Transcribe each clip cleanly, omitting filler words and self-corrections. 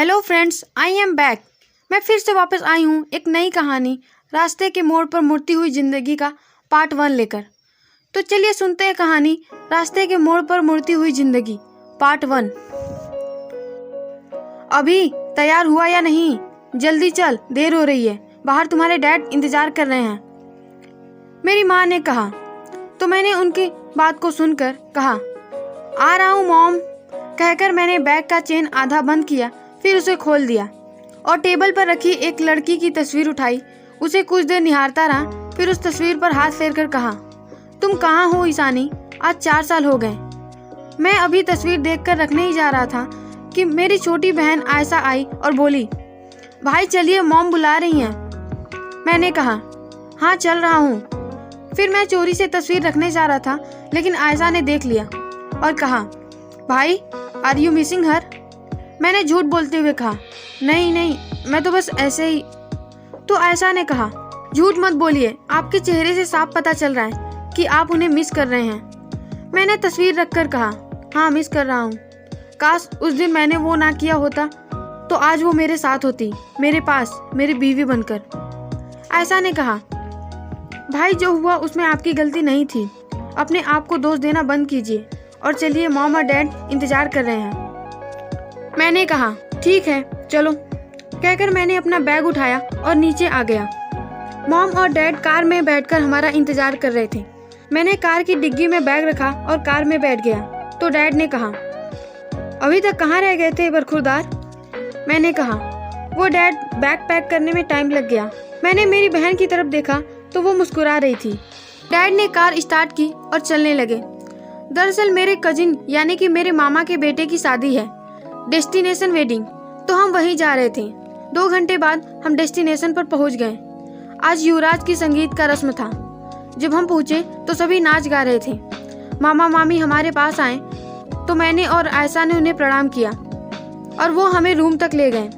Hello friends, I am back. मैं फिर से वापस आई हूँ एक नई कहानी रास्ते के मोड़ पर मुड़ती हुई जिंदगी का पार्ट 1 लेकर। तो चलिए सुनते हैं कहानी रास्ते के मोड़ पर मुड़ती हुई जिंदगी पार्ट 1। अभी तैयार हुआ या नहीं? जल्दी चल, देर हो रही है, बाहर तुम्हारे डैड इंतजार कर रहे हैं, मेरी माँ ने कहा। तो मैंने उनकी बात को सुनकर कहा, आ रहा हूँ मॉम, कहकर मैंने बैग का चेन आधा बंद किया, फिर उसे खोल दिया और टेबल पर रखी एक लड़की की तस्वीर उठाई। उसे कुछ देर निहारता रहा, फिर उस तस्वीर पर हाथ फेरकर कहा, तुम कहाँ हो ईशानी? आज 4 साल हो गए। मैं अभी तस्वीर देखकर रखने ही जा रहा था कि मेरी छोटी बहन आयशा आई और बोली, भाई चलिए, मॉम बुला रही हैं। मैंने कहा, हाँ चल रहा हूँ। फिर मैं चोरी से तस्वीर रखने जा रहा था, लेकिन आयशा ने देख लिया और कहा, भाई आर यू मिसिंग हर? मैंने झूठ बोलते हुए कहा, नहीं नहीं, मैं तो बस ऐसे ही। तो आयशा ने कहा, झूठ मत बोलिए, आपके चेहरे से साफ पता चल रहा है कि आप उन्हें मिस कर रहे हैं। मैंने तस्वीर रखकर कहा, हाँ मिस कर रहा हूँ। काश उस दिन मैंने वो ना किया होता तो आज वो मेरे साथ होती, मेरे पास, मेरी बीवी बनकर। आयशा ने कहा, भाई जो हुआ उसमें आपकी गलती नहीं थी, अपने आप को दोष देना बंद कीजिए और चलिए, मॉम और डैड इंतजार कर रहे हैं। मैंने कहा, ठीक है चलो, कहकर मैंने अपना बैग उठाया और नीचे आ गया। मॉम और डैड कार में बैठकर हमारा इंतजार कर रहे थे। मैंने कार की डिग्गी में बैग रखा और कार में बैठ गया। तो डैड ने कहा, अभी तक कहाँ रह गए थे बरखुरदार? मैंने कहा, वो डैड, बैग पैक करने में टाइम लग गया। मैंने मेरी बहन की तरफ देखा तो वो मुस्कुरा रही थी। डैड ने कार स्टार्ट की और चलने लगे। दरअसल मेरे कजिन यानी कि मेरे मामा के बेटे की शादी है, डेस्टिनेशन वेडिंग, तो हम वहीं जा रहे थे। 2 घंटे बाद हम डेस्टिनेशन पर पहुंच गए। आज युवराज की संगीत का रस्म था। जब हम पहुंचे तो सभी नाच गा रहे थे। मामा मामी हमारे पास आए तो मैंने और आयशा ने उन्हें प्रणाम किया और वो हमें रूम तक ले गए।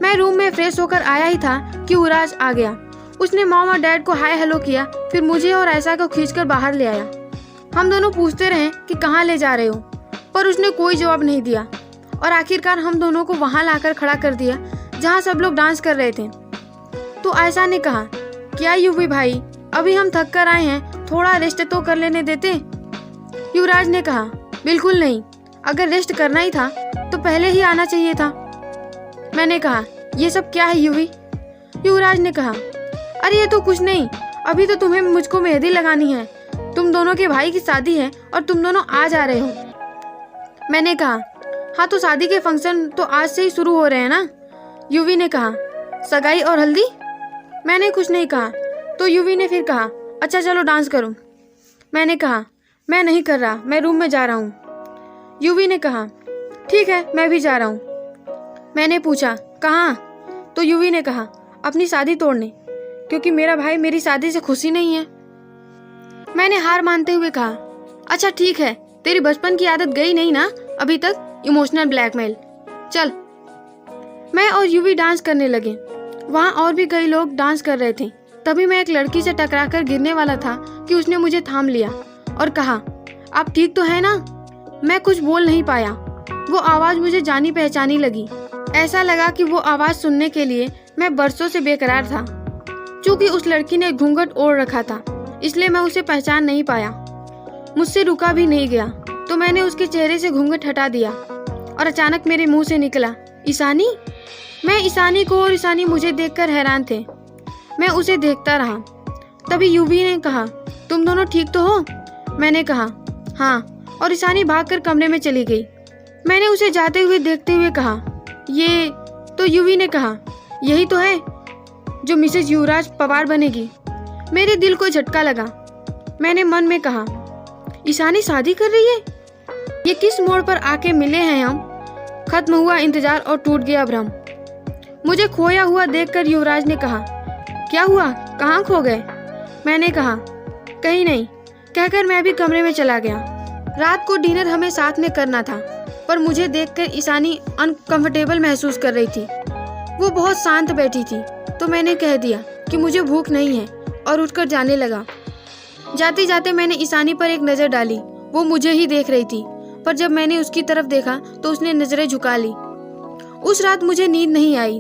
मैं रूम में फ्रेश होकर आया ही था कि युवराज आ गया। उसने मॉम और डैड को हाय हेलो किया, फिर मुझे और आयशा को खींचकर बाहर ले आया। हम दोनों पूछते रहे कि कहाँ ले जा रहे हो, पर उसने कोई जवाब नहीं दिया और आखिरकार हम दोनों को वहां लाकर खड़ा कर दिया जहां सब लोग डांस कर रहे थे। तो आयशा ने कहा, क्या युवी भाई, अभी हम थक कर आए हैं, थोड़ा रेस्ट तो कर लेने देते? युवराज ने कहा, बिल्कुल नहीं, अगर रेस्ट करना ही था तो पहले ही आना चाहिए था। मैंने कहा, ये सब क्या है युवी? युवराज ने कहा, अरे ये तो कुछ नहीं, अभी तो तुम्हें मुझको मेहंदी लगानी है, तुम दोनों के भाई की शादी है और तुम दोनों आ जा रहे हो। मैंने कहा, हाँ तो शादी के फंक्शन तो आज से ही शुरू हो रहे हैं ना? युवी ने कहा, सगाई और हल्दी? मैंने कुछ नहीं कहा। तो युवी ने फिर कहा, अच्छा चलो डांस करो। मैंने कहा, मैं नहीं कर रहा, मैं रूम में जा रहा हूँ। युवी ने कहा, ठीक है मैं भी जा रहा हूँ। मैंने पूछा, कहाँ? तो युवी ने कहा, अपनी शादी तोड़ने, क्योंकि मेरा भाई मेरी शादी से खुशी नहीं है। मैंने हार मानते हुए कहा, अच्छा ठीक है, तेरी बचपन की आदत गई नहीं ना अभी तक, इमोशनल ब्लैकमेल, चल। मैं और युवी डांस करने लगे। वहाँ और भी कई लोग डांस कर रहे थे। तभी मैं एक लड़की से टकराकर गिरने वाला था कि उसने मुझे थाम लिया और कहा, आप ठीक तो है ना? मैं कुछ बोल नहीं पाया। वो आवाज मुझे जानी पहचानी लगी। ऐसा लगा कि वो आवाज सुनने के लिए मैं बरसों से बेकरार था। चूँकि उस लड़की ने घूंघट ओढ़ रखा था, इसलिए मैं उसे पहचान नहीं पाया। मुझसे रुका भी नहीं गया, तो मैंने उसके चेहरे से घूंघट हटा दिया और अचानक मेरे मुंह से निकला, ईशानी। मैं ईशानी को और ईशानी मुझे देखकर हैरान थे। मैं उसे देखता रहा। तभी युवी ने कहा, तुम दोनों ठीक तो हो? मैंने कहा, हाँ, और ईशानी भागकर कमरे में चली गई। मैंने उसे जाते हुए देखते हुए कहा, ये? तो युवी ने कहा, यही तो है जो मिसेज युवराज पवार बनेगी। मेरे दिल को झटका लगा। मैंने मन में कहा, ईशानी शादी कर रही है? ये किस मोड़ पर आके मिले हैं हम? खत्म हुआ इंतजार और टूट गया भ्रम। मुझे खोया हुआ देखकर युवराज ने कहा, क्या हुआ, कहाँ खो गए? मैंने कहा, कहीं नहीं, कहकर मैं भी कमरे में चला गया। रात को डिनर हमें साथ में करना था, पर मुझे देखकर ईशानी अनकंफर्टेबल महसूस कर रही थी। वो बहुत शांत बैठी थी, तो मैंने कह दिया कि मुझे भूख नहीं है और उठकर जाने लगा। जाते जाते मैंने ईशानी पर एक नज़र डाली। वो मुझे ही देख रही थी, पर जब मैंने उसकी तरफ देखा तो उसने नजरें झुका ली उस रात मुझे नींद नहीं आई।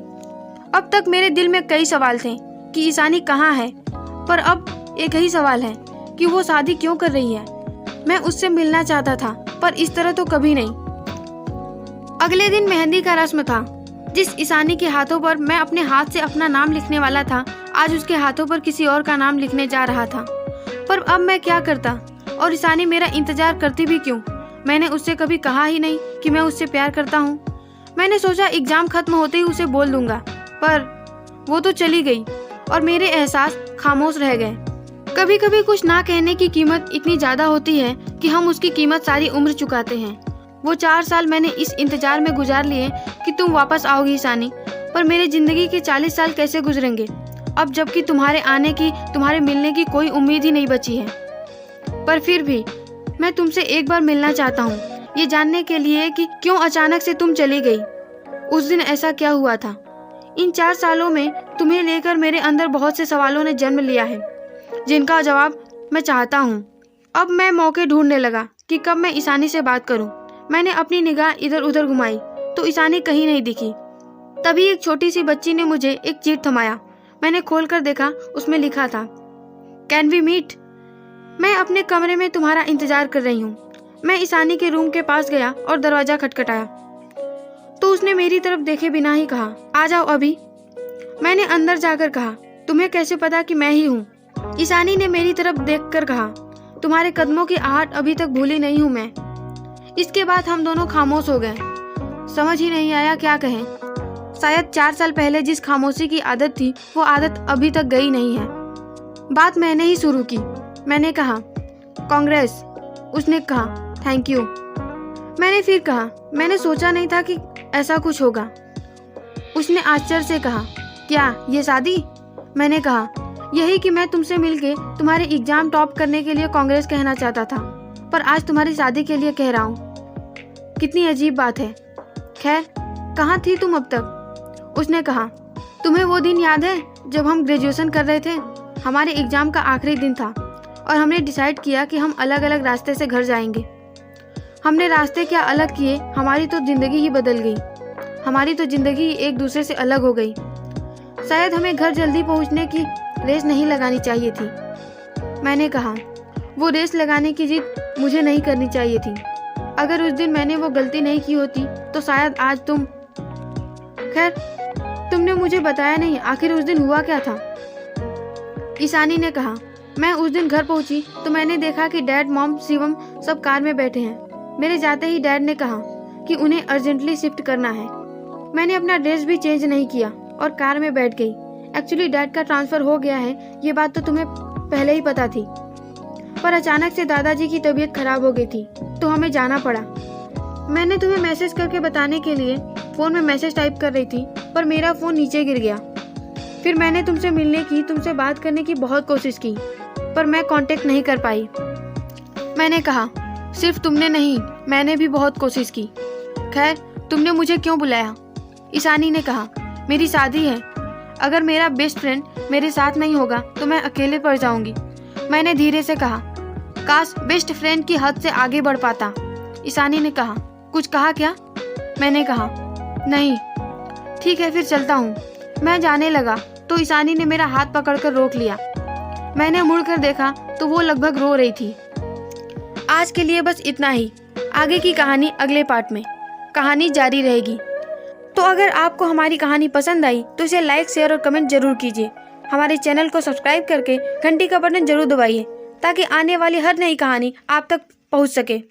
अब तक मेरे दिल में कई सवाल थे कि ईशानी कहाँ है, पर अब एक ही सवाल है कि वो शादी क्यों कर रही है। मैं उससे मिलना चाहता था, पर इस तरह तो कभी नहीं। अगले दिन मेहंदी का रस्म था। जिस ईशानी के हाथों पर मैं अपने हाथ से अपना नाम लिखने वाला था, आज उसके हाथों पर किसी और का नाम लिखने जा रहा था। पर अब मैं क्या करता, और ईशानी मेरा इंतजार करती भी क्यों। मैंने उससे कभी कहा ही नहीं कि मैं उससे प्यार करता हूँ। मैंने सोचा एग्जाम खत्म होते ही उसे बोल दूंगा, पर वो तो चली गई और मेरे एहसास खामोश रह गए। कभी कभी कुछ ना कहने की कीमत इतनी ज्यादा होती है कि हम उसकी कीमत सारी उम्र चुकाते हैं। वो 4 साल मैंने इस इंतजार में गुजार लिए कि तुम वापस आओगी ईशानी, पर मेरे जिंदगी के 40 साल कैसे गुजरेंगे अब, जबकि तुम्हारे आने की, तुम्हारे मिलने की कोई उम्मीद ही नहीं बची है। पर फिर भी मैं तुमसे एक बार मिलना चाहता हूँ, ये जानने के लिए कि क्यों अचानक से तुम चली गई। उस दिन ऐसा क्या हुआ था। इन 4 सालों में तुम्हें लेकर मेरे अंदर बहुत से सवालों ने जन्म लिया है, जिनका जवाब मैं चाहता हूँ। अब मैं मौके ढूंढने लगा कि कब मैं ईशानी से बात करूँ। मैंने अपनी निगाह इधर उधर घुमाई तो ईशानी कहीं नहीं दिखी। तभी एक छोटी सी बच्ची ने मुझे एक चिट थमाया। मैंने खोलकर देखा, उसमें लिखा था, कैन वी मीट? मैं अपने कमरे में तुम्हारा इंतजार कर रही हूँ। मैं ईशानी के रूम के पास गया और दरवाजा खटखटाया तो उसने मेरी तरफ देखे बिना ही कहा, आ जाओ अभी। मैंने अंदर जाकर कहा, तुम्हें कैसे पता कि मैं ही हूँ? ईशानी ने मेरी तरफ देखकर कहा, तुम्हारे कदमों की आहट अभी तक भूली नहीं हूँ मैं। इसके बाद हम दोनों खामोश हो गए। समझ ही नहीं आया क्या कहें। शायद 4 साल पहले जिस खामोशी की आदत थी, वो आदत अभी तक गई नहीं है। बात मैंने ही शुरू की। मैंने कहा, कांग्रेस। उसने कहा, थैंक यू। मैंने फिर कहा, मैंने सोचा नहीं था कि ऐसा कुछ होगा। उसने आश्चर्य से कहा, क्या ये शादी? मैंने कहा, यही कि मैं तुमसे मिलके तुम्हारे एग्जाम टॉप करने के लिए कांग्रेस कहना चाहता था, पर आज तुम्हारी शादी के लिए कह रहा हूँ। कितनी अजीब बात है। खैर, कहाँ थी तुम अब तक? उसने कहा, तुम्हें वो दिन याद है जब हम ग्रेजुएशन कर रहे थे? हमारे एग्जाम का आखिरी दिन था और हमने डिसाइड किया कि हम अलग अलग रास्ते से घर जाएंगे। हमने रास्ते क्या अलग किए, हमारी तो जिंदगी ही बदल गई। हमारी तो जिंदगी एक दूसरे से अलग हो गई। शायद हमें घर जल्दी पहुंचने की रेस नहीं लगानी चाहिए थी। मैंने कहा, वो रेस लगाने की जिद मुझे नहीं करनी चाहिए थी। अगर उस दिन मैंने वो गलती नहीं की होती तो शायद आज तुम। खैर, तुमने मुझे बताया नहीं, आखिर उस दिन हुआ क्या था? ईशानी ने कहा, मैं उस दिन घर पहुंची तो मैंने देखा कि डैड, मॉम, शिवम सब कार में बैठे हैं। मेरे जाते ही डैड ने कहा कि उन्हें अर्जेंटली शिफ्ट करना है। मैंने अपना ड्रेस भी चेंज नहीं किया और कार में बैठ गई। एक्चुअली डैड का ट्रांसफर हो गया है, ये बात तो तुम्हें पहले ही पता थी, पर अचानक से दादाजी की तबीयत खराब हो गई थी तो हमें जाना पड़ा। मैंने तुम्हें मैसेज करके बताने के लिए फ़ोन में मैसेज टाइप कर रही थी, पर मेरा फ़ोन नीचे गिर गया। फिर मैंने तुमसे मिलने की, तुमसे बात करने की बहुत कोशिश की, पर मैं कांटेक्ट नहीं कर पाई। मैंने कहा, सिर्फ तुमने नहीं, मैंने भी बहुत कोशिश की। खैर, तुमने मुझे क्यों बुलाया? ईशानी ने कहा, मेरी शादी है। अगर मेरा बेस्ट फ्रेंड मेरे साथ नहीं होगा तो मैं अकेले पड़ जाऊंगी। मैंने धीरे से कहा, काश बेस्ट फ्रेंड की हद से आगे बढ़ पाता। ईशानी ने कहा, कुछ कहा क्या? मैंने कहा, नहीं। ठीक है, फिर चलता हूँ। मैं जाने लगा तो ईशानी ने मेरा हाथ पकड़कर रोक लिया। मैंने मुड़कर देखा तो वो लगभग रो रही थी। आज के लिए बस इतना ही। आगे की कहानी अगले पार्ट में। कहानी जारी रहेगी। तो अगर आपको हमारी कहानी पसंद आई तो इसे लाइक, शेयर और कमेंट जरूर कीजिए। हमारे चैनल को सब्सक्राइब करके घंटी का बटन जरूर दबाइए ताकि आने वाली हर नई कहानी आप तक पहुंच सके।